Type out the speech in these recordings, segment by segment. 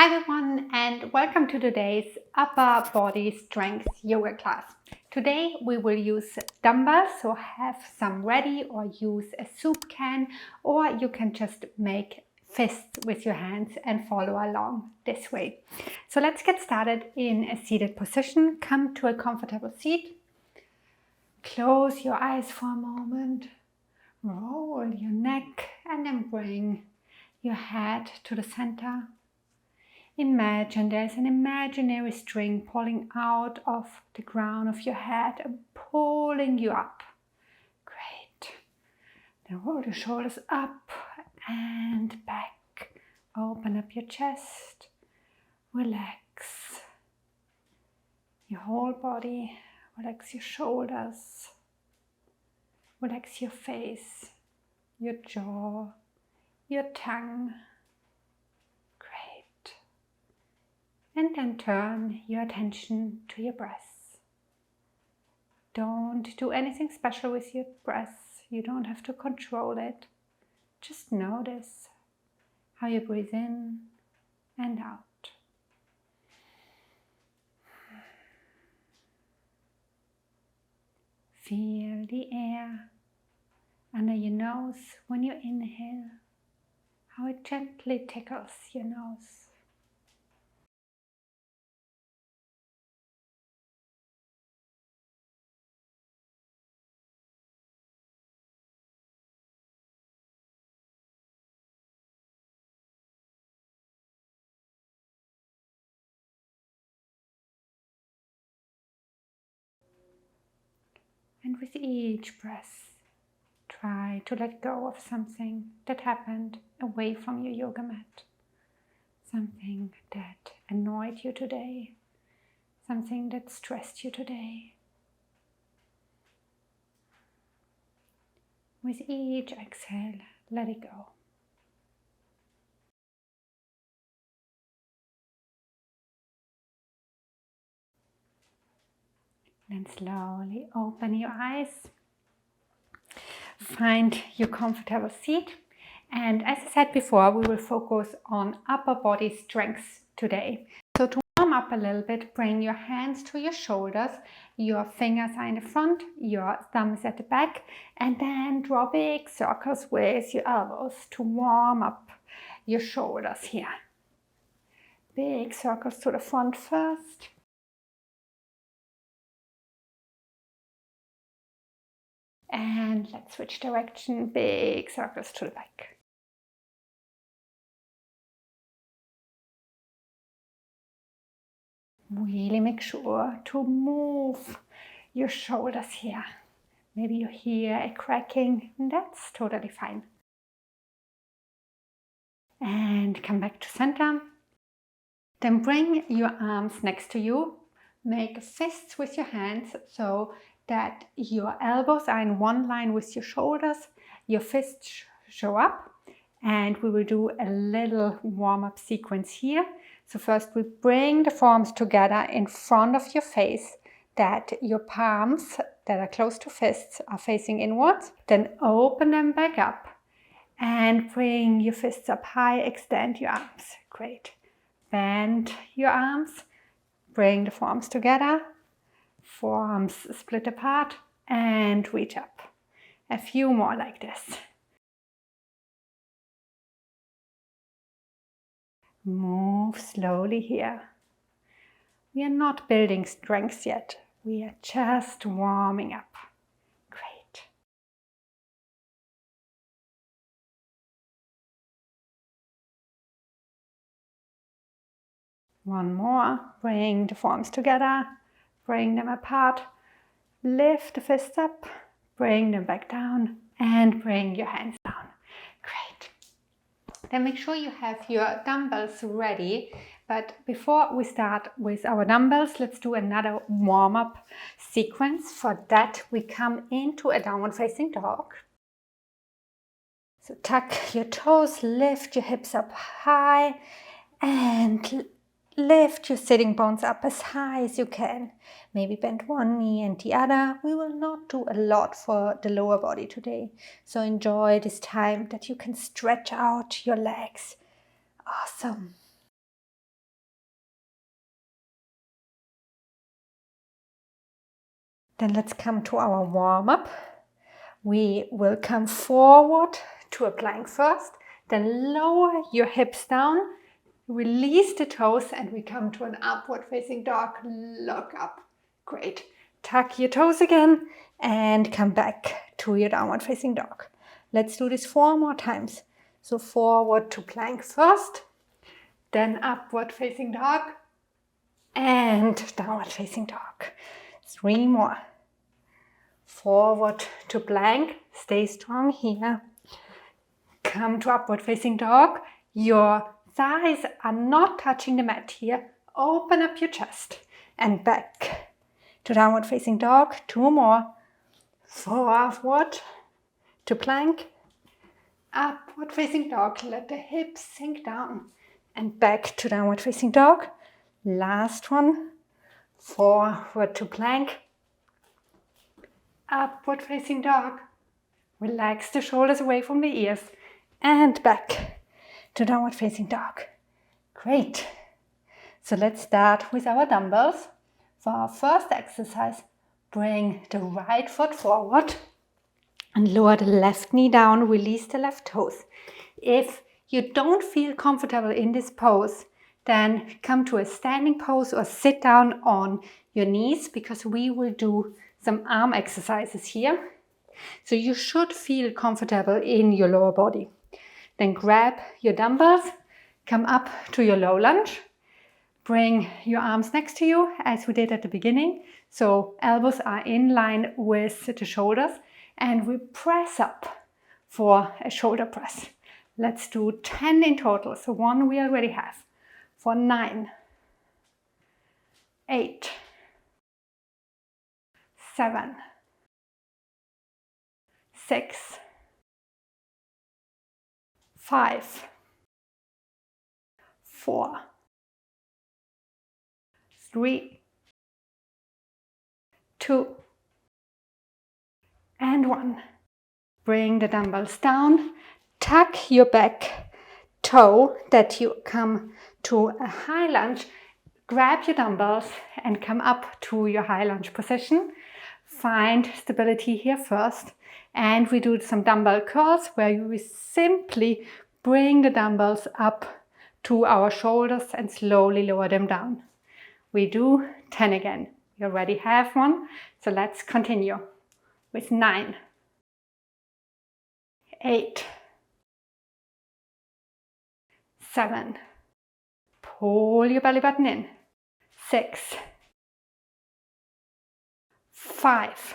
Hi everyone, and welcome to today's upper body strength yoga class. Today we will use dumbbells, so have some ready or use a soup can, or you can just make fists with your hands and follow along this way. So let's get started in a seated position. Come to a comfortable seat. Close your eyes for a moment. Roll your neck and then bring your head to the center. Imagine there's an imaginary string pulling out of the crown of your head and pulling you up. Great. Then roll your shoulders up and back. Open up your chest. Relax your whole body. Relax your shoulders. Relax your face, your jaw, your tongue. Great. And then turn your attention to your breath. Don't do anything special with your breath. You don't have to control it. Just notice how you breathe in and out. Feel the air under your nose when you inhale, how it gently tickles your nose. And with each breath, try to let go of something that happened away from your yoga mat. Something that annoyed you today. Something that stressed you today. With each exhale, let it go. Then slowly open your eyes. Find your comfortable seat. And as I said before, we will focus on upper body strength today. So to warm up a little bit, bring your hands to your shoulders. Your fingers are in the front, your thumbs at the back. And then draw big circles with your elbows to warm up your shoulders here. Big circles to the front first. And let's switch direction, big circles to the back. Really make sure to move your shoulders here. Maybe you hear a cracking, that's totally fine. And come back to center. Then bring your arms next to you. Make fists with your hands so that your elbows are in one line with your shoulders. Your fists show up. And we will do a little warm-up sequence here. So first we bring the forearms together in front of your face, that your palms that are close to fists are facing inwards. Then open them back up and bring your fists up high, extend your arms. Great. Bend your arms, bring the forearms together, forearms split apart and reach up. A few more like this. Move slowly here. We are not building strength yet. We are just warming up. Great. One more. Bring the forearms together. Bring them apart. Lift the fists up. Bring them back down. And bring your hands down. Great. Then make sure you have your dumbbells ready. But before we start with our dumbbells, let's do another warm-up sequence. For that, we come into a downward facing dog. So tuck your toes, lift your hips up high, and lift your sitting bones up as high as you can. Maybe bend one knee and the other. We will not do a lot for the lower body today. So enjoy this time that you can stretch out your legs. Awesome. Then let's come to our warm-up. We will come forward to a plank first, then lower your hips down, release the toes, and we come to an upward facing dog. Look up. Great. Tuck your toes again and come back to your downward facing dog. Let's do this 4 more times. So forward to plank first, then upward facing dog and downward facing dog. 3 more. Forward to plank, stay strong here. Come to upward facing dog. Your thighs are not touching the mat here. Open up your chest and back to downward facing dog. 2 more. Forward to plank. Upward facing dog. Let the hips sink down and back to downward facing dog. Last one. Forward to plank. Upward facing dog. Relax the shoulders away from the ears and back to downward facing dog. Great. So let's start with our dumbbells. For our first exercise, bring the right foot forward and lower the left knee down, release the left toes. If you don't feel comfortable in this pose, then come to a standing pose or sit down on your knees, because we will do some arm exercises here. So you should feel comfortable in your lower body. Then grab your dumbbells, come up to your low lunge, bring your arms next to you as we did at the beginning. So elbows are in line with the shoulders, and we press up for a shoulder press. Let's do 10 in total. So 1 we already have. For 9, 8, 7, 6, 5, 4, 3, 2, and 1. Bring the dumbbells down. Tuck your back toe that you come to a high lunge. Grab your dumbbells and come up to your high lunge position. Find stability here first. And we do some dumbbell curls where we simply bring the dumbbells up to our shoulders and slowly lower them down. We do 10 again. We already have 1. So let's continue with 9, 8, 7. Pull your belly button in. 6, 5.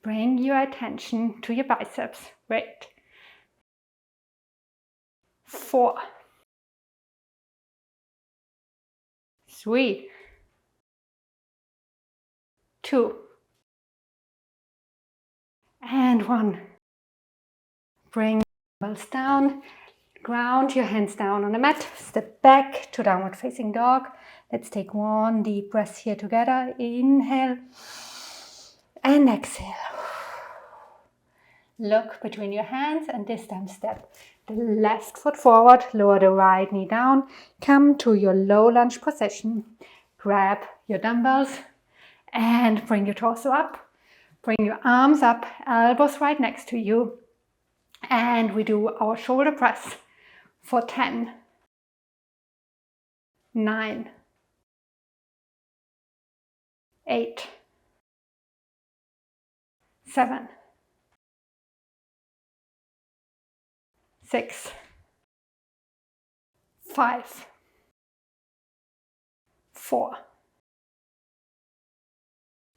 Bring your attention to your biceps. Great. 4, 3, 2, and 1. Bring your elbows down. Ground your hands down on the mat. Step back to downward facing dog. Let's take 1 deep breath here together. Inhale and exhale. Look between your hands and this time step the left foot forward. Lower the right knee down. Come to your low lunge position. Grab your dumbbells and bring your torso up. Bring your arms up, elbows right next to you. And we do our shoulder press for 10, 9, 8, 7, 6, 5, 4,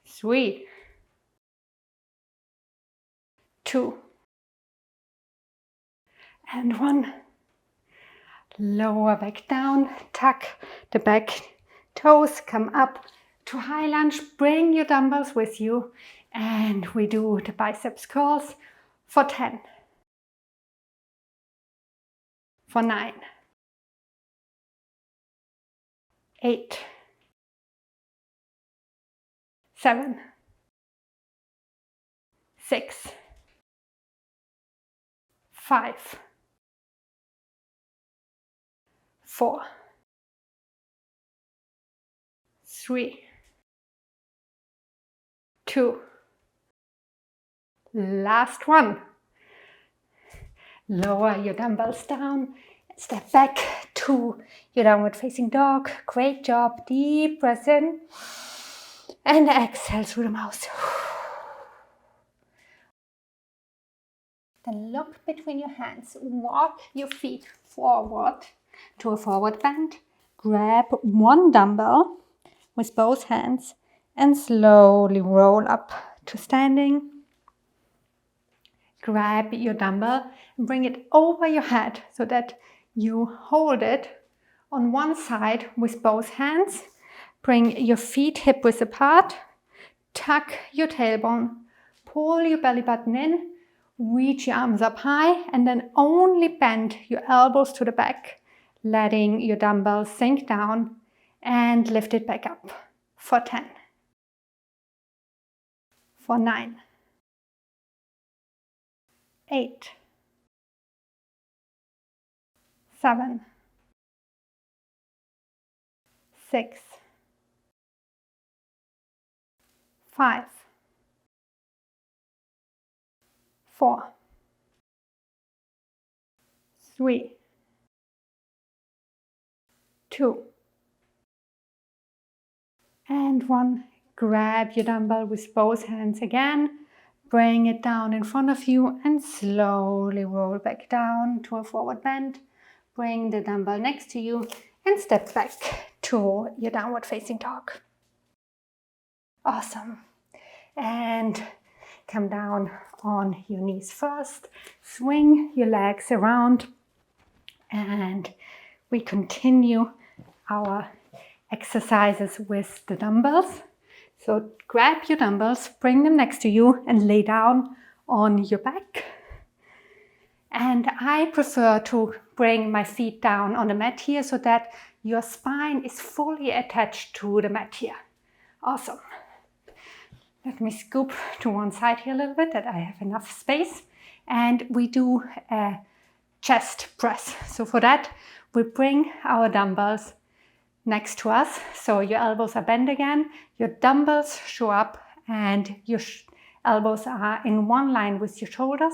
3, 2, and 1. Lower back down, tuck the back toes, come up to high lunge, bring your dumbbells with you, and we do the biceps curls for 10, for 9, 8, 7, 6, 5, 4, 3, 2. Last one. Lower your dumbbells down. Step back to your downward facing dog. Great job. Deep breath in. And exhale through the mouth. Then look between your hands. Walk your feet forward to a forward bend. Grab one dumbbell with both hands and slowly roll up to standing. Grab your dumbbell and bring it over your head so that you hold it on one side with both hands. Bring your feet hip width apart. Tuck your tailbone. Pull your belly button in. Reach your arms up high and then only bend your elbows to the back, letting your dumbbell sink down and lift it back up for 10, for 9, 8, 7, 6, 5, 4, 3, 2, and 1. Grab your dumbbell with both hands again. Bring it down in front of you and slowly roll back down to a forward bend. Bring the dumbbell next to you and step back to your downward facing dog. Awesome. And come down on your knees first. Swing your legs around and we continue our exercises with the dumbbells. So grab your dumbbells, bring them next to you and lay down on your back. And I prefer to bring my feet down on the mat here so that your spine is fully attached to the mat here. Awesome. Let me scoop to one side here a little bit that I have enough space. And we do a chest press. So for that, we bring our dumbbells next to us. So your elbows are bent again, your dumbbells show up and your elbows are in one line with your shoulders.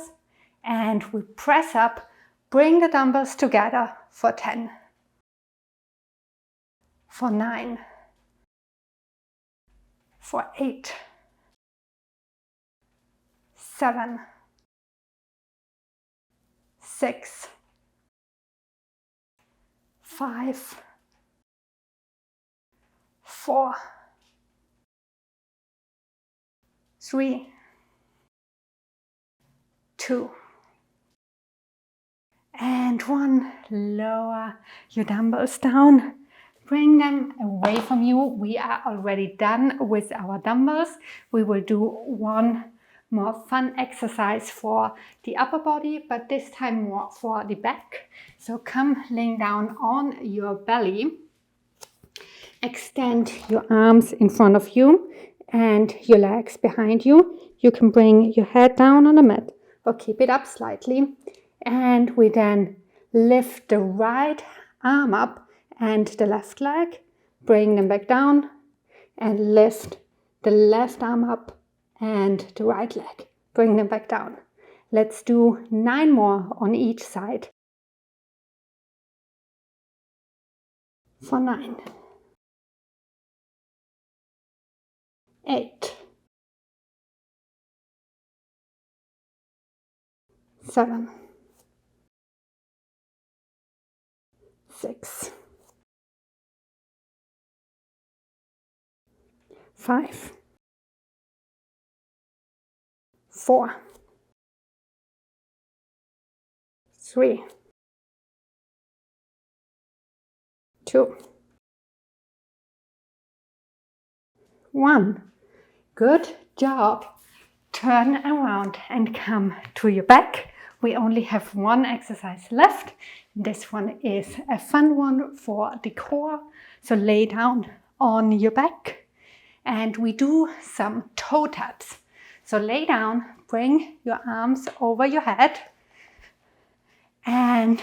And we press up, bring the dumbbells together for 10, for 9, for 8, 7, 6, 5, 4, 3, 2, and 1. Lower your dumbbells down. Bring them away from you. We are already done with our dumbbells. We will do one more fun exercise for the upper body, but this time more for the back. So come laying down on your belly. Extend your arms in front of you and your legs behind you. You can bring your head down on the mat or keep it up slightly. And we then lift the right arm up and the left leg. Bring them back down and lift the left arm up and the right leg. Bring them back down. Let's do 9 more on each side. For 9. 8, 7, 6, 5, 4, 3, 2, 1. Good job. Turn around and come to your back. We only have one exercise left. This one is a fun one for the core. So lay down on your back and we do some toe taps. So lay down, bring your arms over your head. And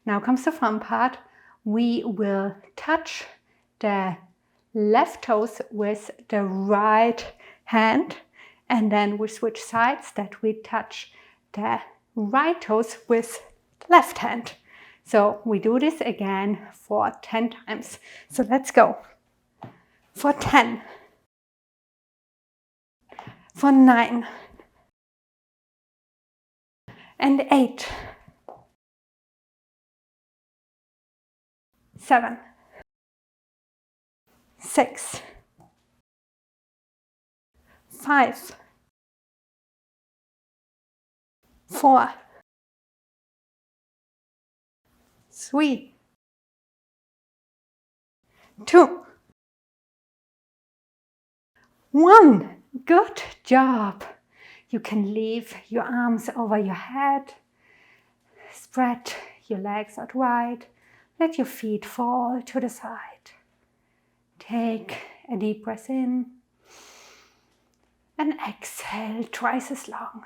now comes the fun part. We will touch the left toes with the right hand, and then we switch sides that we touch the right toes with left hand. So we do this again for 10 times. So let's go. For 10, for 9, and 8, 7, 6, 5, 4, 3, 2, 1. Good job. You can leave your arms over your head. Spread your legs out wide. Let your feet fall to the side. Take a deep breath in. And exhale twice as long.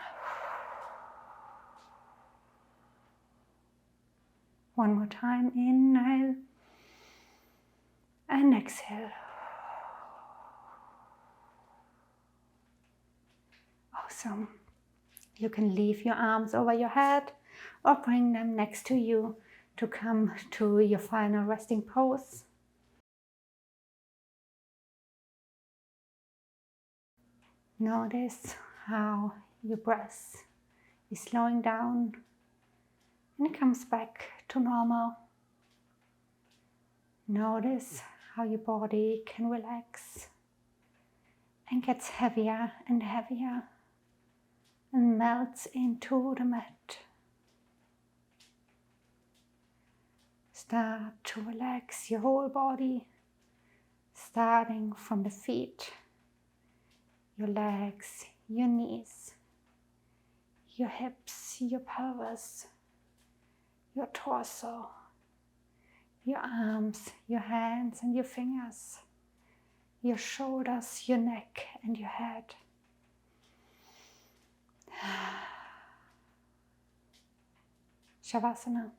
One more time. Inhale. And exhale. Awesome. You can leave your arms over your head or bring them next to you to come to your final resting pose. Notice how your breath is slowing down and it comes back to normal. Notice how your body can relax and gets heavier and heavier and melts into the mat. Start to relax your whole body, starting from the feet, your legs, your knees, your hips, your pelvis, your torso, your arms, your hands and your fingers, your shoulders, your neck and your head. Shavasana.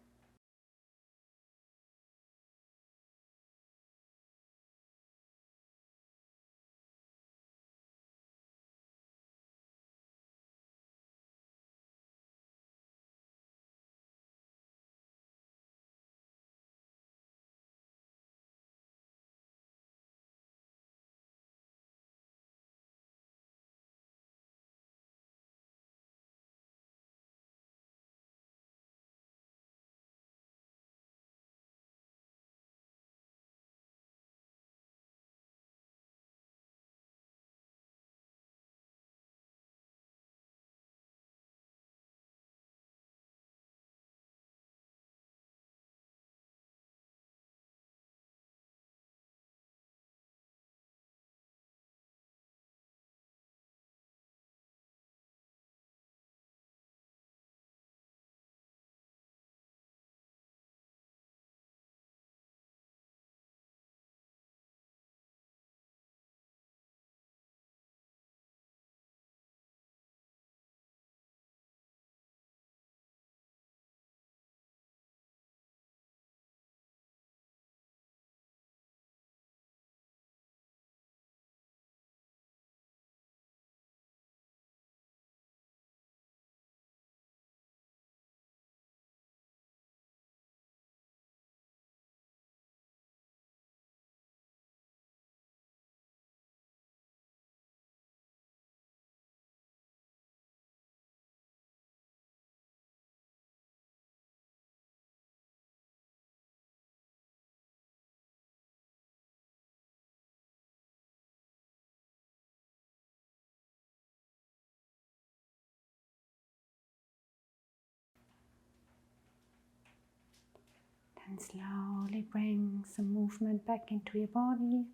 And slowly bring some movement back into your body.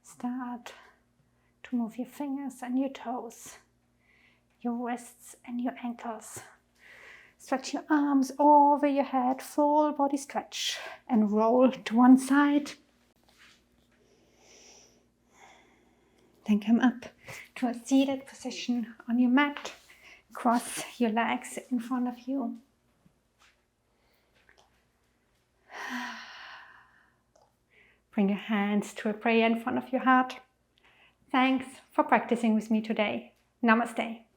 Start to move your fingers and your toes, your wrists and your ankles. Stretch your arms over your head, full body stretch, and roll to one side. Then come up to a seated position on your mat. Cross your legs in front of you. Bring your hands to a prayer in front of your heart. Thanks for practicing with me today. Namaste.